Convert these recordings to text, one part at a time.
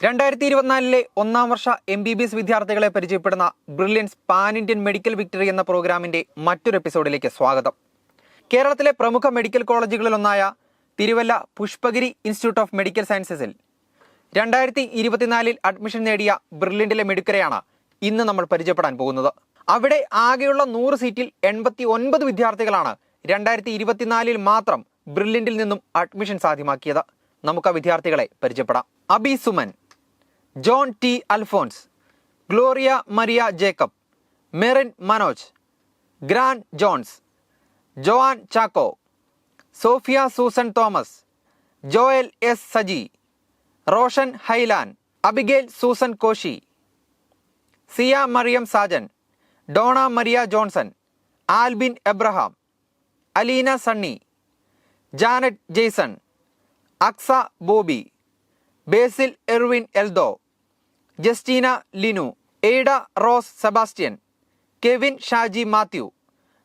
2024 ഒന്നാം വർഷ MBBS വിദ്യാർത്ഥികളെ പരിചയപ്പെടുന്ന Brilliance Pan Indian Medical Victory എന്ന പ്രോഗ്രാമിന്റെ മറ്റൊരു എപ്പിസോഡിലേക്ക് സ്വാഗതം. കേരളത്തിലെ പ്രമുഖ മെഡിക്കൽ കോളേജുകളിലൊന്നായ Thiruvalla Pushpagiri Institute of Medical സയൻസസിൽ 2024 അഡ്മിഷൻ നേടിയ ബ്രില്യൻറ്റിലെ മെഡിക്കരെയാണ് ഇന്ന് നമ്മൾ പരിചയപ്പെടാൻ പോകുന്നത്. അവിടെ ആകെയുള്ള 100 സീറ്റിൽ 89 വിദ്യാർത്ഥികളാണ് 2024 മാത്രം ബ്രില്യൻറ്റിൽ നിന്നും അഡ്മിഷൻ സാധ്യമാക്കിയത്. നമുക്ക് ആ വിദ്യാർത്ഥികളെ പരിചയപ്പെടാം. Abi Suman, John T Alphonse, Gloria Maria Jacob, Merin Manoj, Gran Johns, Joann Chacko, Sophia Susan Thomas, Joel S Saji, Roshan Hailan, Abigail Susan Koshy, Siya Mariam Sajan, Dona Maria Johnson, Albin Abraham, Aleena Sunny, Janet Jaison, Aksa Bobby, Basil Ervin Eldho, Justina Linu, Aida Rose Sebastian, Kevin Shaji Mathew,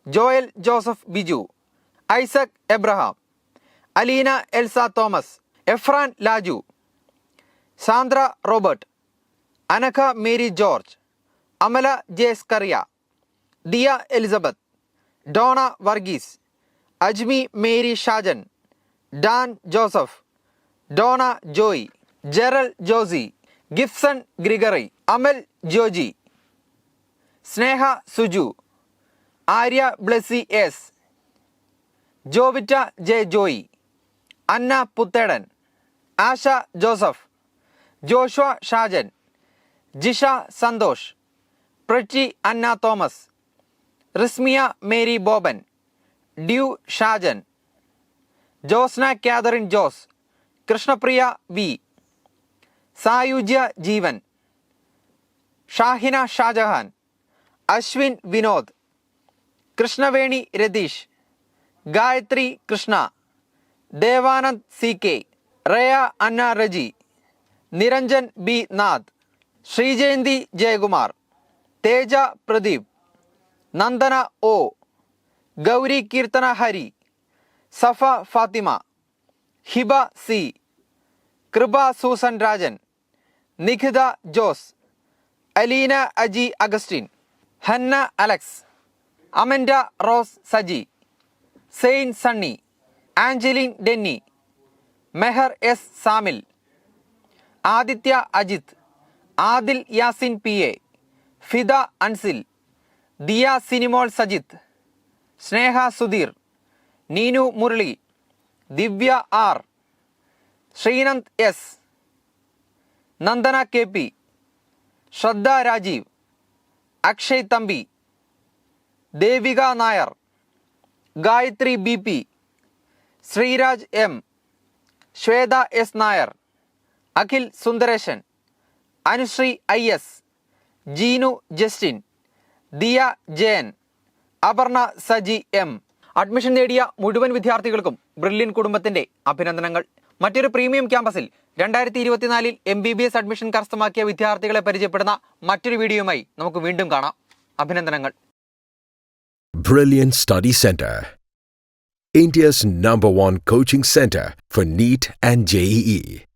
Joel Joseph Biju, Isaac Abraham, Aleena Elsa Thomas, Efran Laju, Sandra Robert, Anagha Mary George, Amala J Skaria, Diya Elizabeth, Dona Varghese, Ajmi Mary Shajan, Dan Joseph, Dona Joy, Jerel Josy, Gifson Gregory, Amal Joji, Sneha Suju, Arya Blessy S, Jovita J Joy, Anna Puthedan, Asha Joseph, Joshua Shajan, Jisha Santhosh, Pretty Anna Thomas, Rismiya Mary Boban, Dew Shajan, Josna Catherine Jose, Krishnapriya V, Sayujya Jeevan, Shahina Shajahan, Ashwin Vinod, Krishnaveni Ratheesh, Gayathri Krishna, Devanand C K, Raya Anna Reji, Niranjan B Nath, Sreejayanthi Jayakumar, Teja Pradeep, Nandana O, Gauri Keerthana Hari, Safa Fathima, Hiba C, Kripa Susan Rajan, Nikhitha Jose, Aleena Aji Augustine, Hannah Alex, Amanda Rose Saji, Zain Sunny, Angeline Denny, Meher S Samil, Aditya Ajith, Adil Yasin P A, Fida Ansil, Diya Sinimol Sajith, Sneha Sudheer, Neenu Murali, Divya R, Sreenand S, Nandana K P, Shraddha Rajeev, Akshay Thampi, Devika Nair, Gayathri B P, Sreeraj M, Shweta S Nair, Akhil Sundaresan, Anusree I S, Jeenu Justin, Diya Jayan, Aparna Saji M. Admission നേടിയ മുഴുവൻ വിദ്യാർത്ഥികൾക്കും brilliant കുടുംബത്തിന്റെ അഭിനന്ദനങ്ങൾ. മറ്റൊരു premium ക്യാമ്പസിൽ 2024 MBBS admission കരസ്ഥമാക്കിയ വിദ്യാർത്ഥികളെ പരിചയപ്പെടുന്ന മറ്റൊരു വീഡിയോയുമായി നമുക്ക് വീണ്ടും കാണാം. അഭിനന്ദനങ്ങൾ. Brilliant Study Center, India's #1 coaching center for NEET and JEE.